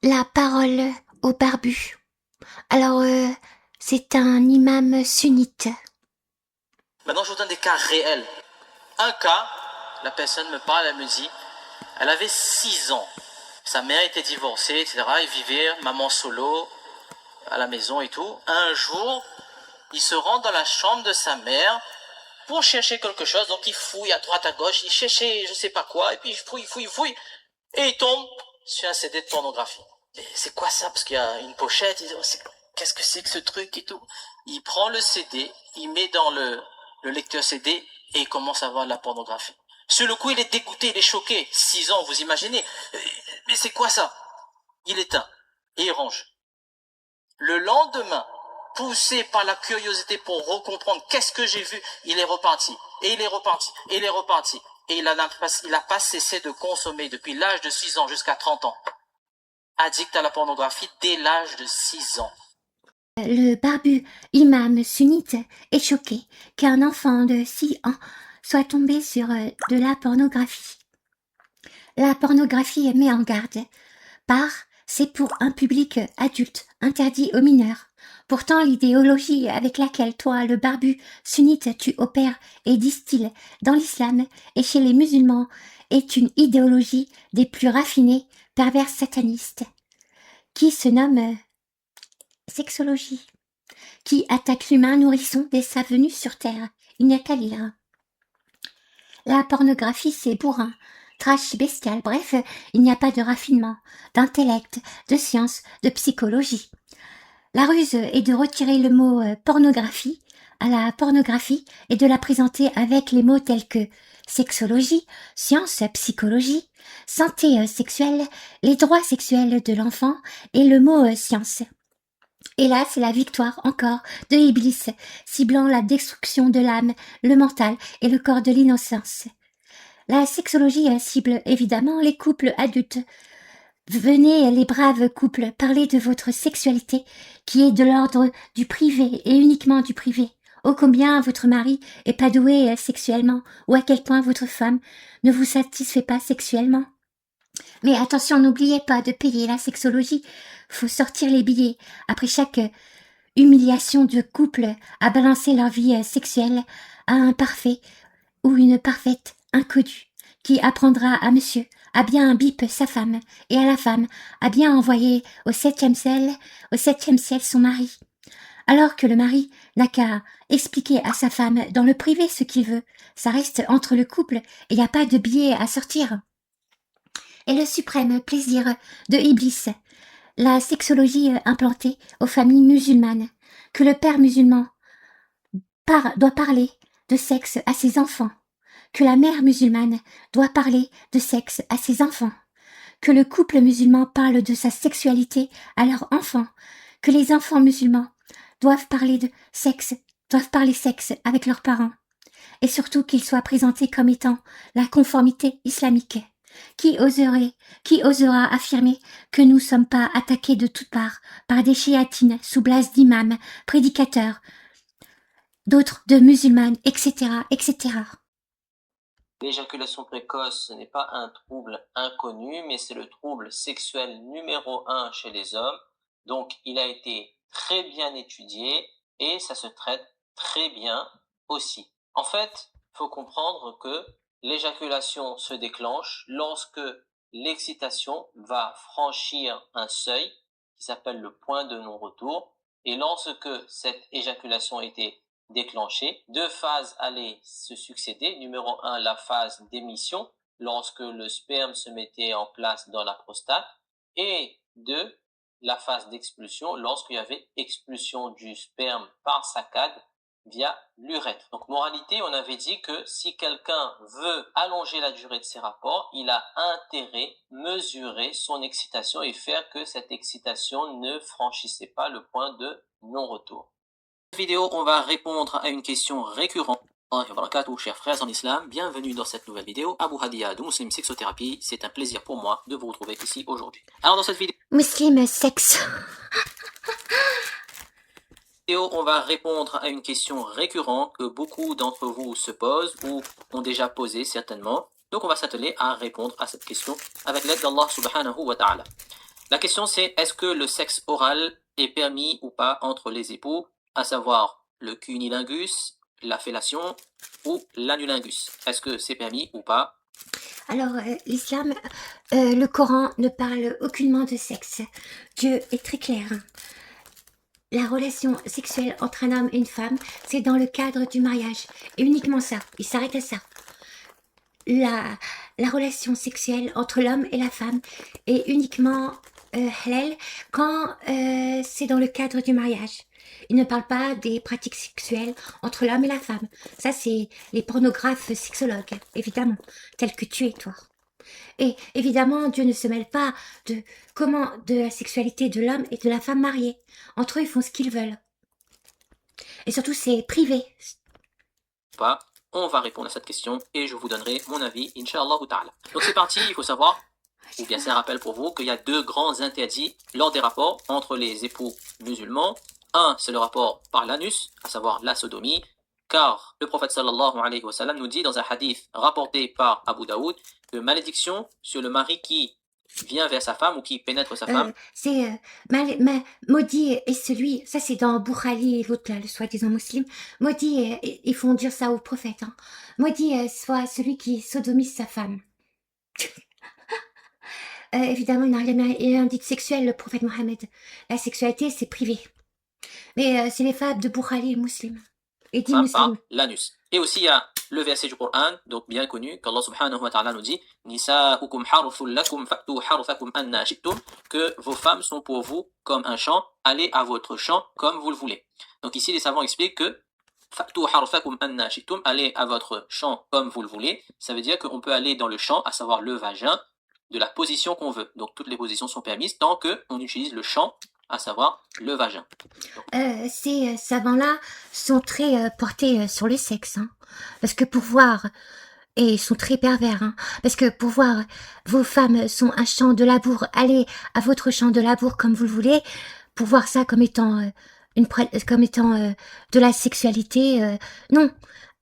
la parole au barbu. Alors, c'est un imam sunnite. Maintenant, je vous donne des cas réels. Un cas, la personne me parle, elle me dit, elle avait 6 ans. Sa mère était divorcée, etc. Ils vivaient, maman solo, à la maison et tout. Un jour, il se rend dans la chambre de sa mère pour chercher quelque chose. Donc, il fouille à droite, à gauche. Il cherchait je sais pas quoi. Et puis, il fouille. Et il tombe sur un CD de pornographie. Et c'est quoi ça? Parce qu'il y a une pochette. Il dit, qu'est-ce que c'est que ce truc et tout? Il prend le CD, il met dans le lecteur CD et il commence à voir de la pornographie. Sur le coup, il est dégoûté, il est choqué. 6 ans, vous imaginez? Mais c'est quoi ça? Il éteint et il range. Le lendemain, poussé par la curiosité pour recomprendre qu'est-ce que j'ai vu, il est reparti. Et il est reparti. Et il est reparti. Et il a pas cessé de consommer depuis l'âge de 6 ans jusqu'à 30 ans. Addict à la pornographie dès l'âge de 6 ans. Le barbu imam sunnite est choqué qu'un enfant de 6 ans soit tombé sur de la pornographie. La pornographie met en garde, c'est pour un public adulte, interdit aux mineurs. Pourtant, l'idéologie avec laquelle toi, le barbu sunnite, tu opères et distilles dans l'islam et chez les musulmans est une idéologie des plus raffinées, perverses satanistes, qui se nomme sexologie, qui attaque l'humain nourrisson dès sa venue sur Terre. Il n'y a qu'à lire. La pornographie, c'est bourrin, trash bestial, bref, il n'y a pas de raffinement, d'intellect, de science, de psychologie. La ruse est de retirer le mot pornographie à la pornographie et de la présenter avec les mots tels que sexologie, science, psychologie, santé sexuelle, les droits sexuels de l'enfant et le mot science. Et là, c'est la victoire encore de Iblis, ciblant la destruction de l'âme, le mental et le corps de l'innocence. La sexologie cible évidemment les couples adultes. Venez, les braves couples, parler de votre sexualité, qui est de l'ordre du privé et uniquement du privé. Ô combien votre mari est pas doué sexuellement, ou à quel point votre femme ne vous satisfait pas sexuellement. Mais attention, n'oubliez pas de payer la sexologie. Faut sortir les billets après chaque humiliation de couple à balancer leur vie sexuelle à un parfait ou une parfaite inconnue qui apprendra à monsieur à bien bip sa femme et à la femme à bien envoyer au septième ciel son mari. Alors que le mari n'a qu'à expliquer à sa femme dans le privé ce qu'il veut, ça reste entre le couple et il n'y a pas de billet à sortir. Et le suprême plaisir de Iblis, la sexologie implantée aux familles musulmanes, que le père musulman doit parler de sexe à ses enfants, que la mère musulmane doit parler de sexe à ses enfants, que le couple musulman parle de sa sexualité à leurs enfants, que les enfants musulmans doivent parler sexe avec leurs parents, et surtout qu'ils soient présentés comme étant la conformité islamique. Qui osera affirmer que nous sommes pas attaqués de toutes parts par des chiatines sous blase d'imams, prédicateurs, d'autres de musulmanes, etc., etc. L'éjaculation précoce, ce n'est pas un trouble inconnu, mais c'est le trouble sexuel numéro 1 chez les hommes. Donc, il a été très bien étudié et ça se traite très bien aussi. En fait, il faut comprendre que l'éjaculation se déclenche lorsque l'excitation va franchir un seuil qui s'appelle le point de non-retour. Et lorsque cette éjaculation était déclenchée, 2 phases allaient se succéder. Numéro 1, la phase d'émission, lorsque le sperme se mettait en place dans la prostate. Et 2, la phase d'expulsion, lorsqu'il y avait expulsion du sperme par saccade via l'urètre. Donc, moralité, on avait dit que si quelqu'un veut allonger la durée de ses rapports, il a intérêt mesurer son excitation et faire que cette excitation ne franchissait pas le point de non-retour. Dans cette vidéo, on va répondre à une question récurrente. Chers frères en islam, bienvenue dans cette nouvelle vidéo. Abu Hadia de Muslim Sexothérapie, c'est un plaisir pour moi de vous retrouver ici aujourd'hui. Alors dans cette vidéo, Muslim sexe. On va répondre à une question récurrente que beaucoup d'entre vous se posent ou ont déjà posé certainement. Donc on va s'atteler à répondre à cette question avec l'aide d'Allah subhanahu wa ta'ala. La question c'est, est-ce que le sexe oral est permis ou pas entre les époux, à savoir le cunilingus, la fellation ou l'anulingus? Est-ce que c'est permis ou pas? Alors, l'islam, le Coran ne parle aucunement de sexe. Dieu est très clair, hein. La relation sexuelle entre un homme et une femme, c'est dans le cadre du mariage. Et uniquement ça. Il s'arrête à ça. La relation sexuelle entre l'homme et la femme est uniquement halal quand c'est dans le cadre du mariage. Il ne parle pas des pratiques sexuelles entre l'homme et la femme. Ça, c'est les pornographes sexologues, évidemment, tels que tu es, toi. Et évidemment, Dieu ne se mêle pas de la sexualité de l'homme et de la femme mariée. Entre eux, ils font ce qu'ils veulent. Et surtout, c'est privé. Pas. On va répondre à cette question et je vous donnerai mon avis, Inch'Allah ta'ala. Donc c'est parti, il faut savoir, ou bien c'est un rappel pour vous, qu'il y a deux grands interdits lors des rapports entre les époux musulmans. Un, c'est le rapport par l'anus, à savoir la sodomie, car le prophète sallallahu alayhi wa sallam nous dit dans un hadith rapporté par Abu Daoud que malédiction sur le mari qui vient vers sa femme ou qui pénètre sa femme. C'est maudit est celui, ça c'est dans Boukhari et l'autre là, le soi-disant musulman, maudit, ils font dire ça au prophète, hein. Maudit soit celui qui sodomise sa femme. Évidemment, il n'a rien dit de sexuel, le prophète Mohammed. La sexualité, c'est privé. Mais c'est les fables de Boukhari et musulman. Et dit musulman. L'anus. Et aussi, il y a le verset du Coran, donc bien connu, qu'Allah subhanahu wa ta'ala nous dit Nisa'ukum harthun lakum fa'tu harthakum anna shi'tum, que vos femmes sont pour vous comme un champ, allez à votre champ comme vous le voulez. Donc ici, les savants expliquent que fa'tu harthakum anna shi'tum, allez à votre champ comme vous le voulez. Ça veut dire qu'on peut aller dans le champ, à savoir le vagin, de la position qu'on veut. Donc toutes les positions sont permises tant qu'on utilise le champ, à savoir le vagin. Ces savants-là sont très portés sur le sexe, hein, parce que pour voir, et ils sont très pervers, hein, parce que pour voir vos femmes sont un champ de labour, allez à votre champ de labour comme vous le voulez, pour voir ça comme étant de la sexualité, non.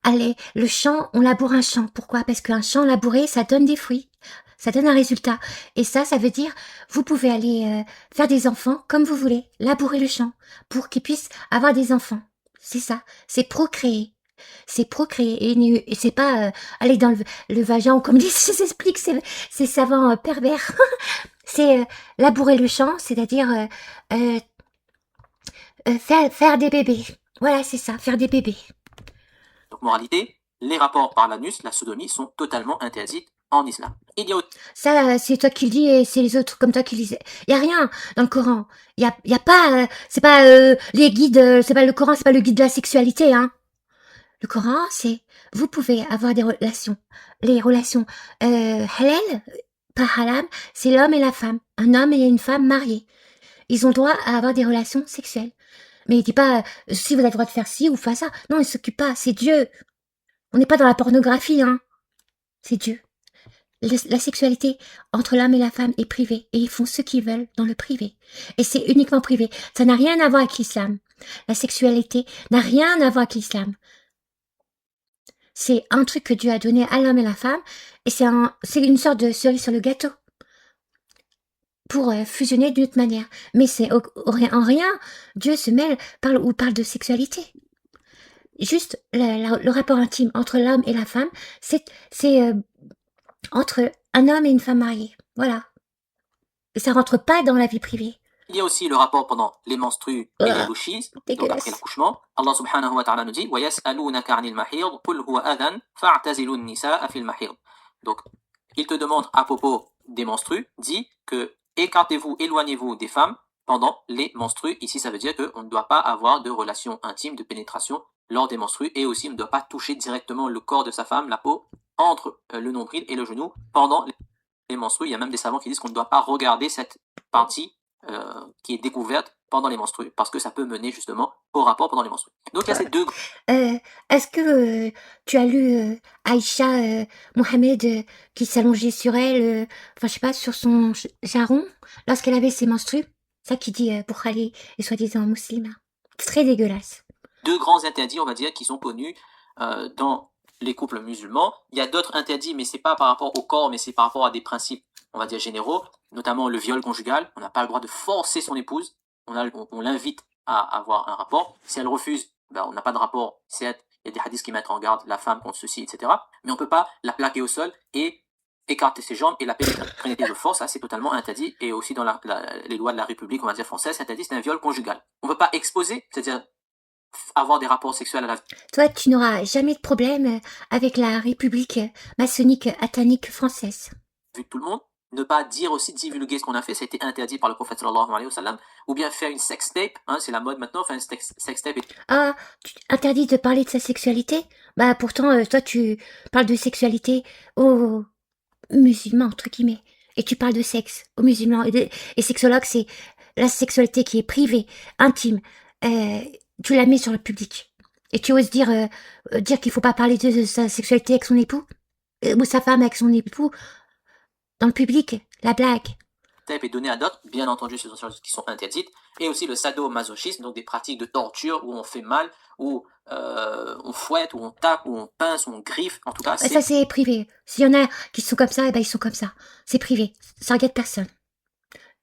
Allez, le champ, on laboure un champ. Pourquoi? Parce qu'un champ labouré, ça donne des fruits. Ça donne un résultat. Et ça veut dire, vous pouvez aller faire des enfants comme vous voulez, labourer le champ, pour qu'ils puissent avoir des enfants. C'est ça, c'est procréer. C'est procréer. Et c'est pas aller dans le vagin, comme disent, j'explique ces savants pervers. C'est labourer le champ, c'est-à-dire faire des bébés. Voilà, c'est ça, faire des bébés. Donc, moralité, les rapports par l'anus, la sodomie, sont totalement interdits en islam. Ça, c'est toi qui le dis et c'est les autres comme toi qui le disent. Il y a rien dans le Coran. Il y a pas, c'est pas les guides, c'est pas le Coran, c'est pas le guide de la sexualité, hein. Le Coran, c'est vous pouvez avoir des relations. Les relations halal, pas haram, c'est l'homme et la femme. Un homme et une femme mariés. Ils ont droit à avoir des relations sexuelles. Mais il dit pas si vous avez le droit de faire ci ou faire ça. Non, il s'occupe pas. C'est Dieu. On n'est pas dans la pornographie, hein. C'est Dieu. La sexualité entre l'homme et la femme est privée et ils font ce qu'ils veulent dans le privé. Et c'est uniquement privé. Ça n'a rien à voir avec l'islam. La sexualité n'a rien à voir avec l'islam. C'est un truc que Dieu a donné à l'homme et la femme et c'est une sorte de cerise sur le gâteau pour fusionner d'une autre manière. Mais c'est en rien Dieu se mêle parle de sexualité. Juste le rapport intime entre l'homme et la femme, c'est entre un homme et une femme mariée. Voilà. Et ça rentre pas dans la vie privée. Il y a aussi le rapport pendant les menstrues et les bouchies, donc après l'accouchement. Allah subhanahu wa ta'ala nous dit وَيَسْأَلُونَكَ عَنِ الْمَحِيضِ قُلْ هُوَ أَذًى فَاعْتَزِلُوا النِّسَاءَ فِي الْمَحِيضِ. Donc, il te demande à propos des menstrues, dit que écartez-vous, éloignez-vous des femmes pendant les menstrues. Ici, ça veut dire qu'on ne doit pas avoir de relation intime, de pénétration lors des menstrues et aussi on ne doit pas toucher directement le corps de sa femme, la peau, entre le nombril et le genou pendant les menstrues. Il y a même des savants qui disent qu'on ne doit pas regarder cette partie qui est découverte pendant les menstrues, parce que ça peut mener justement au rapport pendant les menstrues. Donc il y a ces deux... Est-ce que tu as lu Aïcha Mohamed qui s'allongeait sur elle, enfin je sais pas, sur son jarron, lorsqu'elle avait ses menstrues? Ça qui dit Boukhari et soi-disant musulman. C'est très dégueulasse. Deux grands interdits, on va dire, qui sont connus dans les couples musulmans. Il y a d'autres interdits, mais c'est pas par rapport au corps, mais c'est par rapport à des principes, on va dire, généraux. notamment le viol conjugal. On n'a pas le droit de forcer son épouse. On l'invite à avoir un rapport. Si elle refuse, ben, on n'a pas de rapport. Certes, il y a des hadiths qui mettent en garde la femme contre ceci, etc. Mais on peut pas la plaquer au sol et écarter ses jambes et la pénétrer de force. Ça, c'est totalement interdit. Et aussi dans les lois de la République, on va dire française, c'est interdit, c'est un viol conjugal. On peut pas exposer, c'est-à-dire avoir des rapports sexuels à la Toi, tu n'auras jamais de problème avec la République maçonnique atanique française. vue de tout le monde. Ne pas dire aussi, divulguer ce qu'on a fait, ça a été interdit par le prophète sallallahu alayhi wa sallam. Ou bien faire une sextape, hein, c'est la mode maintenant, faire une sextape. Ah, tu interdis de parler de sa sexualité? Bah pourtant, toi, tu parles de sexualité aux musulmans, entre guillemets. Et tu parles de sexe aux musulmans. Et sexologue, c'est la sexualité qui est privée, intime. Tu la mets sur le public. Et tu oses dire qu'il faut pas parler de sa sexualité avec son époux? Ou sa femme avec son époux? Dans le public? La blague. Est donné à d'autres, bien entendu, ce sont des choses qui sont interdites, et aussi le sadomasochisme, donc des pratiques de torture où on fait mal, où on fouette, où on tape, où on pince, où on griffe, en tout cas. Ça, c'est privé. S'il y en a qui sont comme ça, eh ben, ils sont comme ça. C'est privé. Ça regarde personne.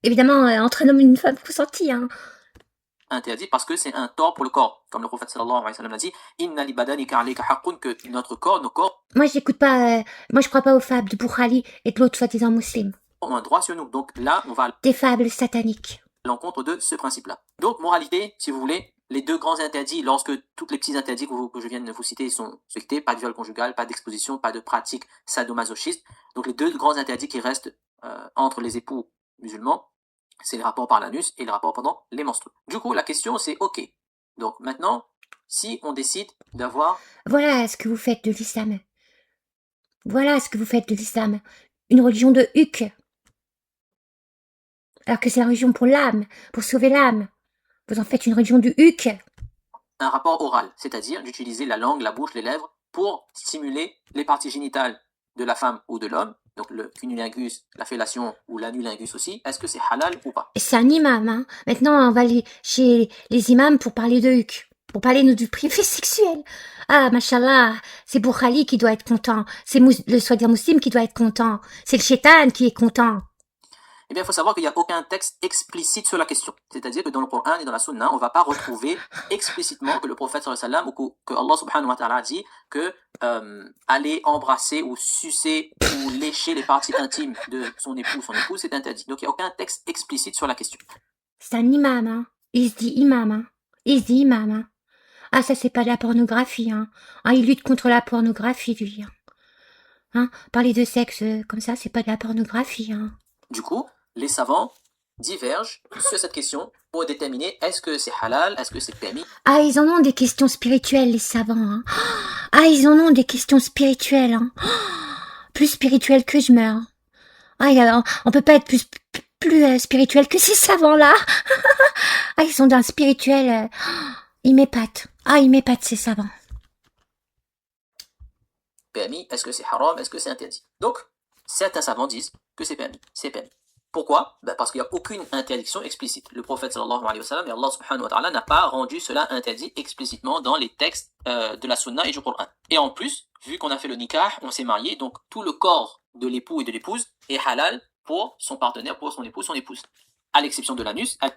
Évidemment, entre un homme et une femme consentis, hein. Interdit parce que c'est un tort pour le corps. Comme le prophète sallallahu alayhi wa sallam a dit, Inna li badanika alayka haqqun, que notre corps, nos corps, moi j'écoute pas, moi je crois pas aux fables de Boukhali et de l'autre soi-disant musulman. Ont un droit sur nous. Donc là, on va des fables sataniques. À l'encontre de ce principe-là. Donc, moralité, si vous voulez, les deux grands interdits, lorsque tous les petits interdits que je viens de vous citer sont respectés, pas de viol conjugal, pas d'exposition, pas de pratique sadomasochiste. Donc, les deux grands interdits qui restent entre les époux musulmans, c'est le rapport par l'anus et le rapport pendant les menstrues. Du coup, la question c'est, ok, donc maintenant, si on décide d'avoir... Voilà ce que vous faites de l'islam. Voilà ce que vous faites de l'islam. Une religion de huc. Alors que c'est la religion pour l'âme, pour sauver l'âme. Vous en faites une religion du huc. Un rapport oral, c'est-à-dire d'utiliser la langue, la bouche, les lèvres pour stimuler les parties génitales de la femme ou de l'homme. Donc le cunnilingus, la fellation ou l'anulingus aussi, est-ce que c'est halal ou pas? C'est un imam, hein. Maintenant, on va aller chez les imams pour parler de huc. Pour parler du privé sexuel. Ah, machallah, c'est Boukhali qui doit être content. C'est le soi-disant musulman qui doit être content. C'est le shaitan qui est content. Eh bien, il faut savoir qu'il n'y a aucun texte explicite sur la question. C'est-à-dire que dans le Coran et dans la Sunna, on ne va pas retrouver explicitement que le prophète sallallahu alayhi wa sallam ou que Allah subhanahu wa ta'ala a dit que aller embrasser ou sucer ou lécher les parties intimes de son époux, c'est interdit. Donc, il n'y a aucun texte explicite sur la question. C'est un imam, hein. Il se dit imam, hein. Il se dit imam, hein. Ah, ça, c'est pas de la pornographie, hein. Ah, il lutte contre la pornographie, lui. Hein, parler de sexe comme ça, c'est pas de la pornographie, hein. Du coup, les savants divergent sur cette question pour déterminer est-ce que c'est halal, est-ce que c'est permis. Ah, ils en ont des questions spirituelles, les savants, hein. Ah, ils en ont des questions spirituelles, hein. Plus spirituelles que je meurs. Ah, on peut pas être plus spirituel que ces savants-là. Ah, ils sont d'un spirituel. Ils m'épatent. Ah, ils m'épatent, ces savants. Permis, est-ce que c'est haram, est-ce que c'est interdit? Donc, certains savants disent que c'est permis. C'est permis. Pourquoi? Parce qu'il n'y a aucune interdiction explicite. Le prophète sallallahu alayhi wa sallam et Allah subhanahu wa ta'ala n'a pas rendu cela interdit explicitement dans les textes de la sunna et du Coran. Et en plus, vu qu'on a fait le nikah, on s'est marié, donc tout le corps de l'époux et de l'épouse est halal pour son partenaire, pour son époux, son épouse. À l'exception de l'anus, à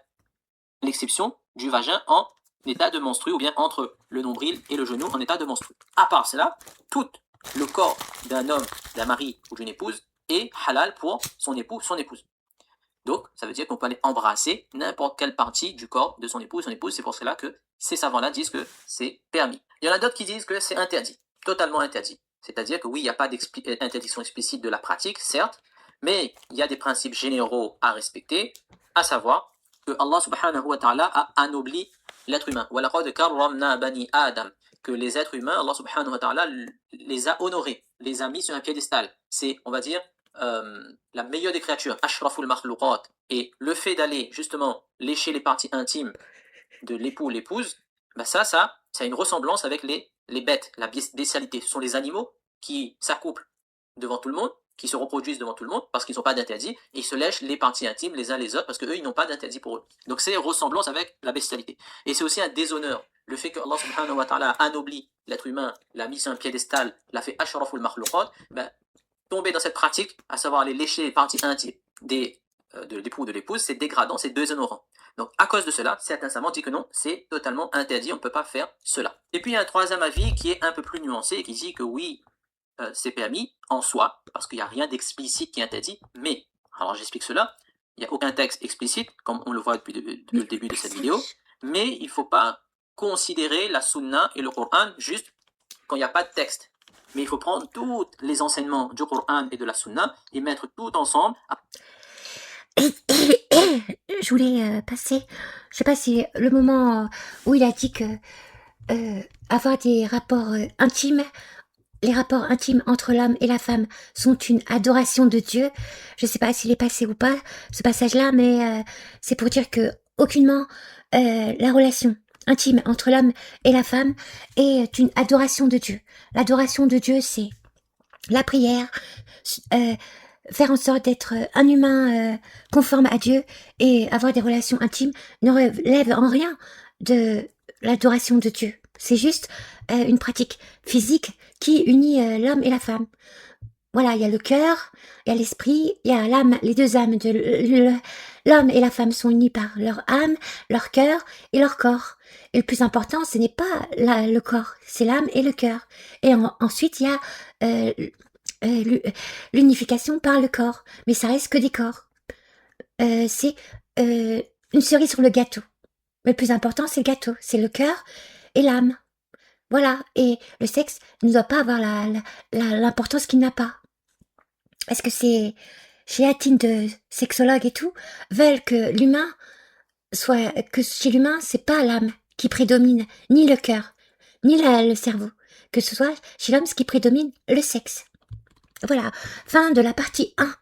l'exception du vagin en état de menstru ou bien entre le nombril et le genou en état de menstru. À part cela, tout le corps d'un homme, d'un mari ou d'une épouse est halal pour son époux, son épouse. Donc, ça veut dire qu'on peut aller embrasser n'importe quelle partie du corps de son époux ou son épouse. C'est pour cela que ces savants-là disent que c'est permis. Il y en a d'autres qui disent que c'est interdit, totalement interdit. C'est-à-dire que oui, il n'y a pas d'interdiction explicite de la pratique, certes, mais il y a des principes généraux à respecter, à savoir que Allah subhanahu wa ta'ala a anobli l'être humain. وَلَقَدْ كَرَّمْنَا بَنِي آدَمَ. Que les êtres humains, Allah subhanahu wa ta'ala les a honorés, les a mis sur un piédestal. C'est, on va dire, la meilleure des créatures, ashraful makhluqat, et le fait d'aller justement lécher les parties intimes de l'époux ou l'épouse, ça a une ressemblance avec les bêtes, la bestialité. Ce sont les animaux qui s'accouplent devant tout le monde, qui se reproduisent devant tout le monde parce qu'ils n'ont pas d'interdit, et ils se lèchent les parties intimes les uns les autres parce qu'eux ils n'ont pas d'interdit pour eux. Donc c'est ressemblance avec la bestialité. Et c'est aussi un déshonneur. Le fait que Allah subhanahu wa ta'ala a anobli l'être humain, l'a mis sur un piédestal, l'a fait ashraful makhluqat, tomber dans cette pratique, à savoir aller lécher les parties intimes des de l'époux ou de l'épouse, c'est dégradant, c'est déshonorant. Donc, à cause de cela, certains savants disent que non, c'est totalement interdit, on ne peut pas faire cela. Et puis, il y a un troisième avis qui est un peu plus nuancé et qui dit que oui, c'est permis en soi, parce qu'il n'y a rien d'explicite qui est interdit, mais, alors j'explique cela, il n'y a aucun texte explicite, comme on le voit depuis le début de cette vidéo, mais il ne faut pas considérer la sunna et le Coran juste quand il n'y a pas de texte. Mais il faut prendre tous les enseignements du Coran et de la sunna et mettre tout ensemble. Je voulais passer, je sais pas si le moment où il a dit que avoir des rapports intimes, les rapports intimes entre l'homme et la femme sont une adoration de Dieu. Je sais pas s'il est passé ou pas, ce passage-là, mais c'est pour dire que aucunement la relation intime entre l'homme et la femme est une adoration de Dieu. L'adoration de Dieu, c'est la prière, faire en sorte d'être un humain conforme à Dieu et avoir des relations intimes ne relève en rien de l'adoration de Dieu. C'est juste une pratique physique qui unit l'homme et la femme. Voilà, il y a le cœur, il y a l'esprit, il y a l'âme, les deux âmes de l'homme et la femme sont unis par leur âme, leur cœur et leur corps. Et le plus important, ce n'est pas le corps, c'est l'âme et le cœur. Et ensuite, il y a l'unification par le corps, mais ça reste que des corps. C'est une cerise sur le gâteau. Mais le plus important, c'est le gâteau, c'est le cœur et l'âme. Voilà, et le sexe ne doit pas avoir l'importance qu'il n'a pas. Est-ce que ces chéatines de sexologues et tout veulent que l'humain soit, que chez l'humain, c'est pas l'âme qui prédomine, ni le cœur, ni le cerveau, que ce soit chez l'homme ce qui prédomine, le sexe. Voilà, fin de la partie 1